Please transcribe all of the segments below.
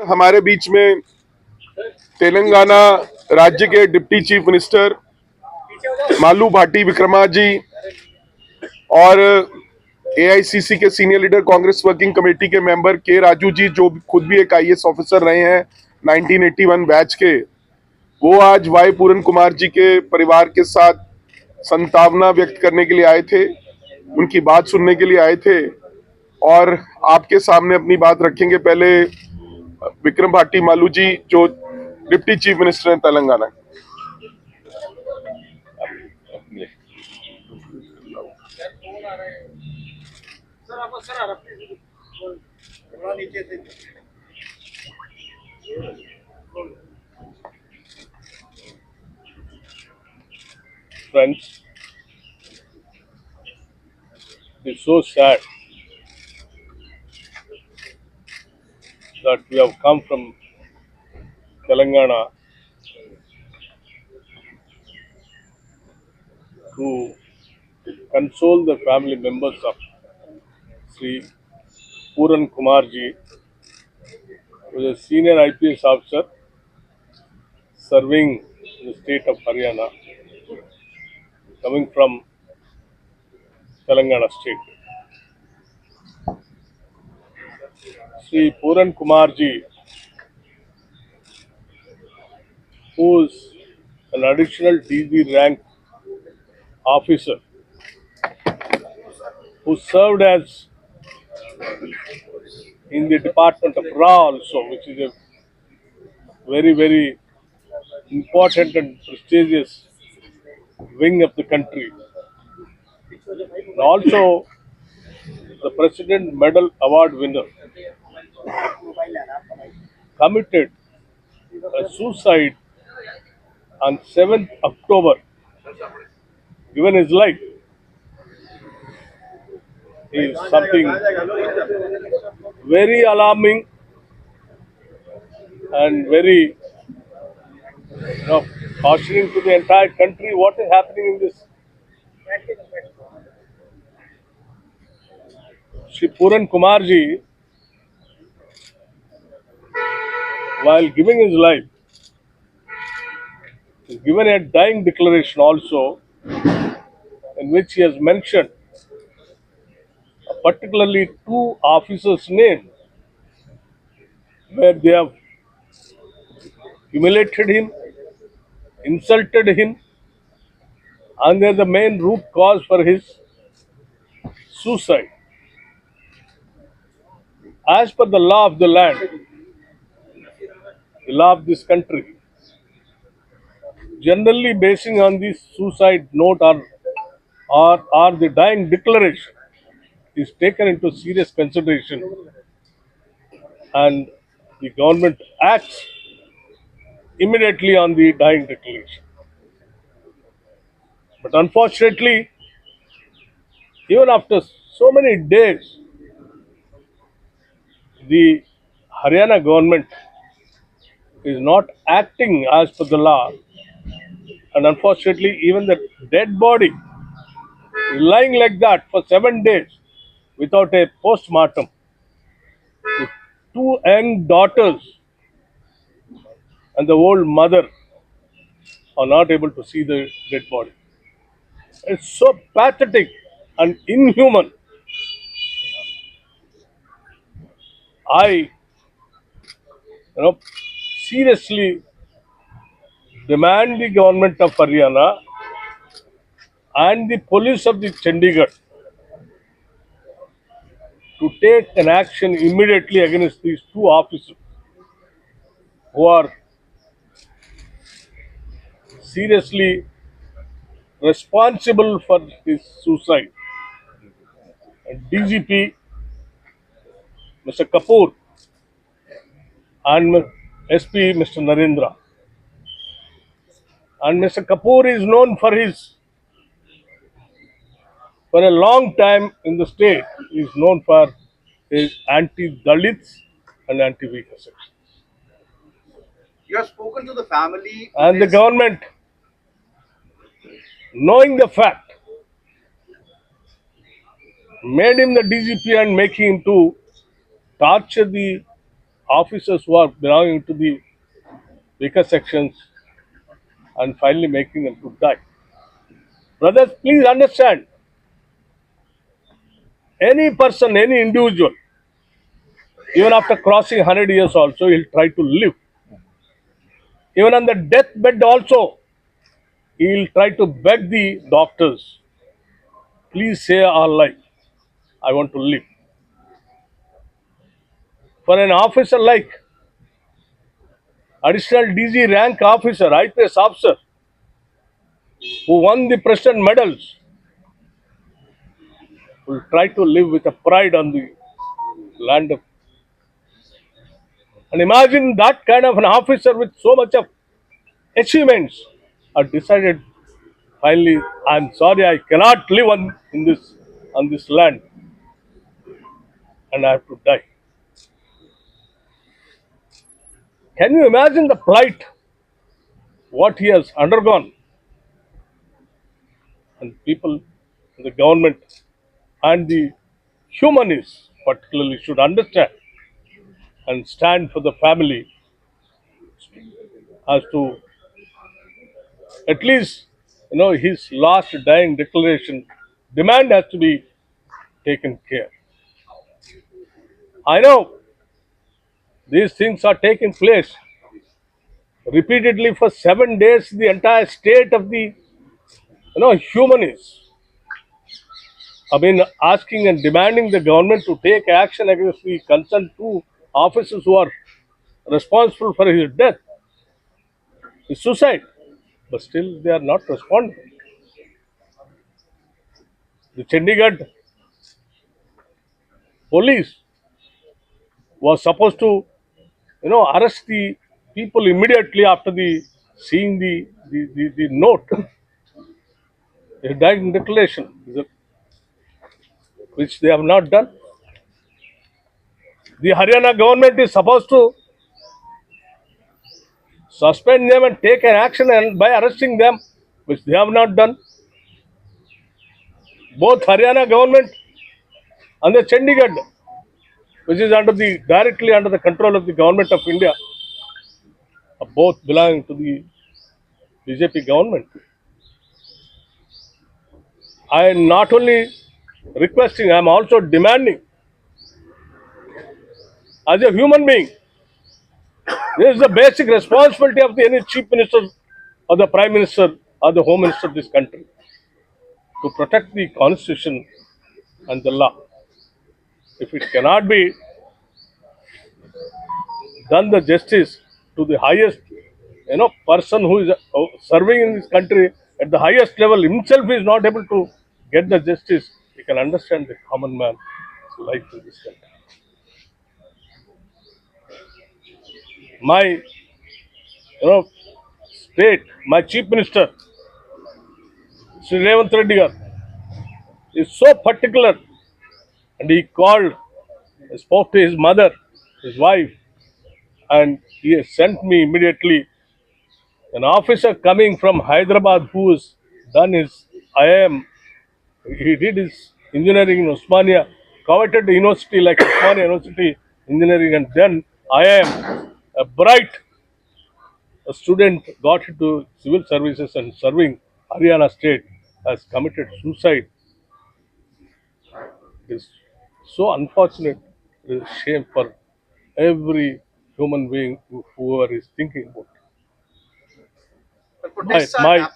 हमारे बीच में तेलंगाना राज्य के deputy chief minister Mallu Bhatti Vikramarka ji और एआईसीसी के senior leader Congress working committee के मेंबर के राजू जी, जो खुद भी एक आईएएस ऑफिसर रहे हैं 1981 बैच के, वो आज वाई पूरन कुमार जी के परिवार के साथ संतावना व्यक्त करने के लिए आए थे, उनकी बात सुनने के लिए आए थे और आपके सामने अपनी बात रखेंगे। पहले विक्रम भाटी मालू जी, जो डिप्टी चीफ मिनिस्टर हैं Telangana. Friends, it's so sad that we have come from Telangana to console the family members of Sri Puran Kumarji, who is a senior IPS officer serving in the state of Haryana, coming from Telangana state. Sri Puran Kumarji, who is an additional DG rank officer, who served as in the Department of Law also, which is a very, very important and prestigious wing of the country. And also the President Medal Award winner, committed a suicide on 7th October, given his life, is something very alarming and very cautioning to the entire country what is happening in this. Shri Puran Kumarji, while giving his life, is given a dying declaration also, in which he has mentioned particularly two officers' names, where they have humiliated him, insulted him, and they are the main root cause for his suicide. As per the law of the land, the law of this country, generally basing on this suicide note or the dying declaration, is taken into serious consideration and the government acts immediately on the dying declaration. But unfortunately, even after so many days, the Haryana government is not acting as per the law, and unfortunately, even the dead body is lying like that for 7 days without a post-mortem. The two young daughters and the old mother are not able to see the dead body. It's so pathetic and inhuman. I, seriously demand the government of Haryana and the police of the Chandigarh to take an action immediately against these two officers who are seriously responsible for his suicide. And DGP Mr. Kapoor and SP Mr. Narendra. And Mr. Kapoor is known for a long time in the state, he is known for his anti-Dalits and anti-weaker sections. You have spoken to the family. And the government, knowing the fact, made him the DGP and making him to torture the officers who are belonging to the weaker sections and finally making them to die. Brothers, please understand, any person, any individual, even after crossing 100 years also, he'll try to live. Even on the deathbed also, he'll try to beg the doctors, please save our life. I want to live. For an officer like additional DG rank officer, IPS officer, who won the President medals, will try to live with a pride on the land of. And imagine that kind of an officer with so much of achievements are decided finally, I'm sorry, I cannot live on this land and I have to die. Can you imagine the plight, what he has undergone? And people, the government and the humanists particularly should understand and stand for the family as to at least, his last dying declaration demand has to be taken care. I know these things are taking place repeatedly for 7 days. The entire state of the humanists, I mean, asking and demanding the government to take action against the concerned two officers who are responsible for his death, his suicide, but still they are not responding. The Chandigarh police was supposed to, arrest the people immediately after the seeing the note, the dying declaration, which they have not done. The Haryana government is supposed to suspend them and take an action and by arresting them, which they have not done. Both Haryana government and the Chandigarh, which is directly under the control of the government of India, are both belonging to the BJP government. I am not only requesting, I am also demanding, as a human being, this is the basic responsibility of any chief minister or the prime minister or the home minister of this country, to protect the constitution and the law. If it cannot be done the justice to the highest, person who is serving in this country at the highest level himself is not able to get the justice, you can understand the common man's life in this country. My, state, my chief minister, Sri Revant Reddy garu, is so particular, and he called, spoke to his mother, his wife, and he has sent me immediately an officer coming from Hyderabad who has done his IIM. He did his engineering in Osmania, coveted university like Osmania University engineering, and then IIM. A bright student got into civil services and serving Haryana state, has committed suicide. It is so unfortunate. It is a shame for every human being whoever is thinking about it. The My, my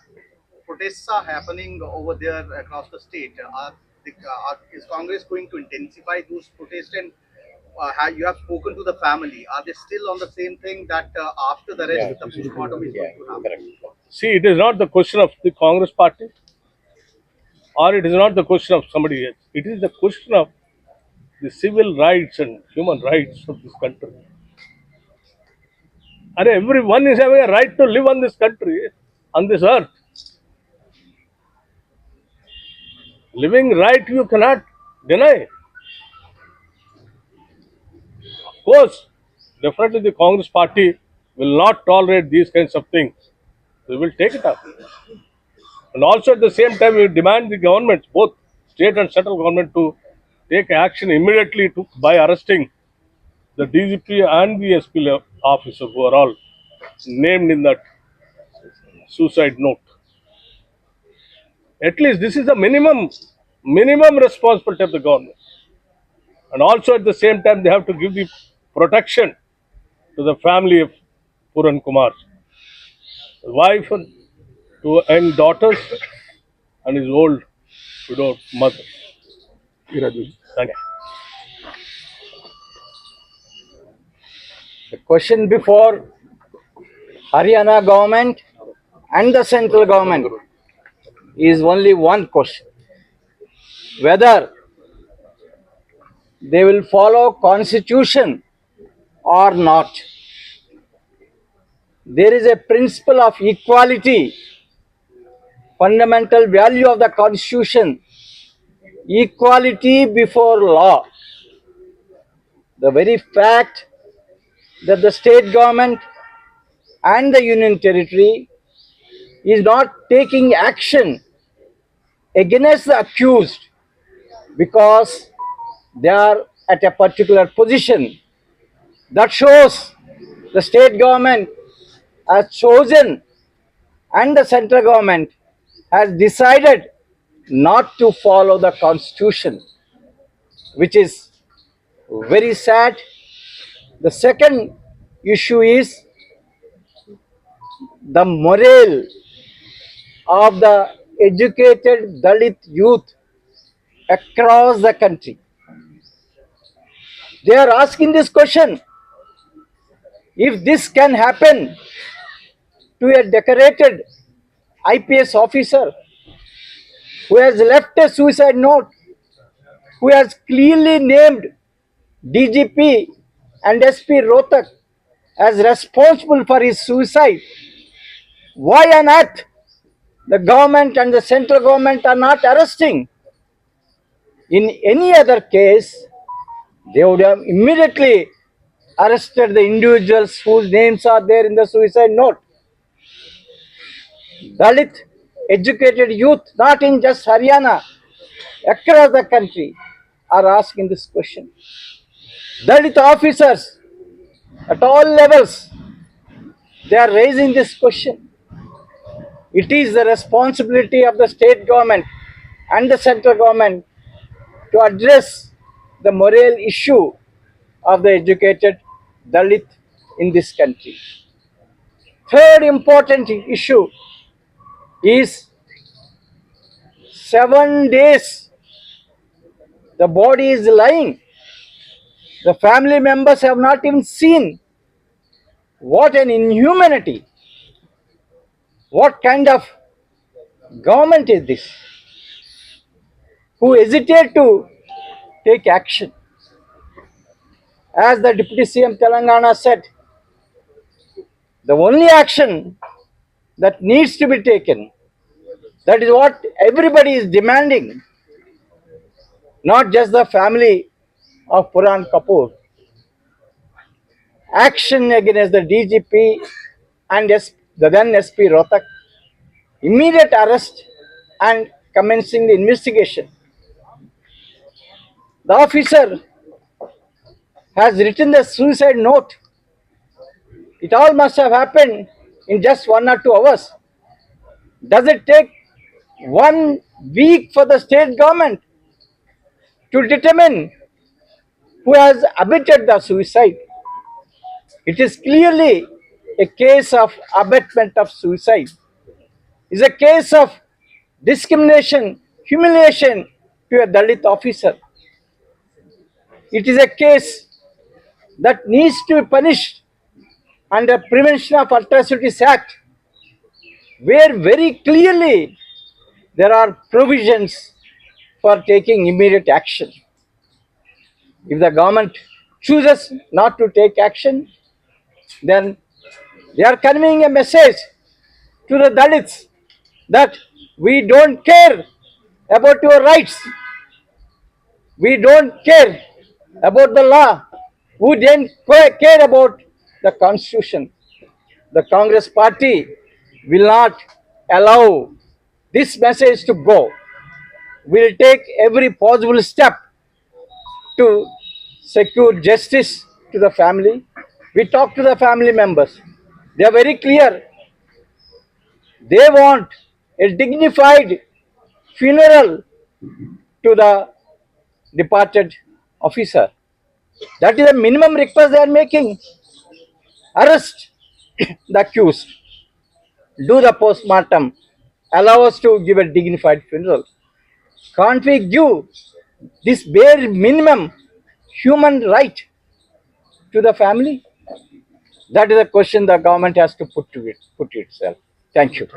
protests are happening over there across the state. Is Congress going to intensify those protests? And you have spoken to the family. Are they still on the same thing that after the arrest, the postmortem is going to happen? See, it is not the question of the Congress party, or it is not the question of somebody else. It is the question of the civil rights and human rights of this country. And everyone is having a right to live on this country, on this earth. Living right you cannot deny. Of course, definitely the Congress party will not tolerate these kinds of things. We will take it up. And also at the same time, we demand the governments, both state and central government, to take action immediately by arresting the DGP and the SP officer who are all named in that suicide note. At least this is the minimum responsibility of the government. And also at the same time, they have to give the protection to the family of Puran Kumar, his wife and two young daughters, and his old widowed mother. Thank you. The question before Haryana government and the central government is only one question: whether they will follow constitution or not. There is a principle of equality, fundamental value of the constitution, equality before law. The very fact that the state government and the union territory is not taking action against the accused because they are at a particular position, that shows the state government has chosen and the central government has decided not to follow the constitution, which is very sad. The second issue is the morale of the educated Dalit youth across the country. They are asking this question: if this can happen to a decorated IPS officer who has left a suicide note, who has clearly named DGP and SP Rohtak as responsible for his suicide, why on earth the government and the central government are not arresting? In any other case, they would have immediately arrested the individuals whose names are there in the suicide note. Dalit educated youth, not in just Haryana, across the country, are asking this question. Dalit officers at all levels, they are raising this question. It is the responsibility of the state government and the central government to address the moral issue of the educated Dalit in this country. Third important issue is 7 days the body is lying. The family members have not even seen. What an inhumanity! What kind of government is this? Who hesitate to take action? As the Deputy CM Telangana said, the only action that needs to be taken, that is what everybody is demanding, not just the family of Puran Kapoor. Action against the DGP and the then SP Rohtak, immediate arrest and commencing the investigation. The officer has written the suicide note. It all must have happened in just 1 or 2 hours. Does it take 1 week for the state government to determine who has abetted the suicide? It is clearly a case of abetment of suicide. It's a case of discrimination, humiliation to a Dalit officer. It is a case that needs to be punished under Prevention of Atrocities Act, where very clearly there are provisions for taking immediate action. If the government chooses not to take action, then they are conveying a message to the Dalits that we don't care about your rights. We don't care about the law. We didn't care about the constitution. The Congress party will not allow this message to go. We will take every possible step to secure justice to the family. We talked to the family members. They are very clear. They want a dignified funeral to the departed officer. That is the minimum request they are making. Arrest the accused, do the postmortem, allow us to give a dignified funeral. Can't we give this bare minimum human right to the family? That is a question the government has to put itself. Thank you.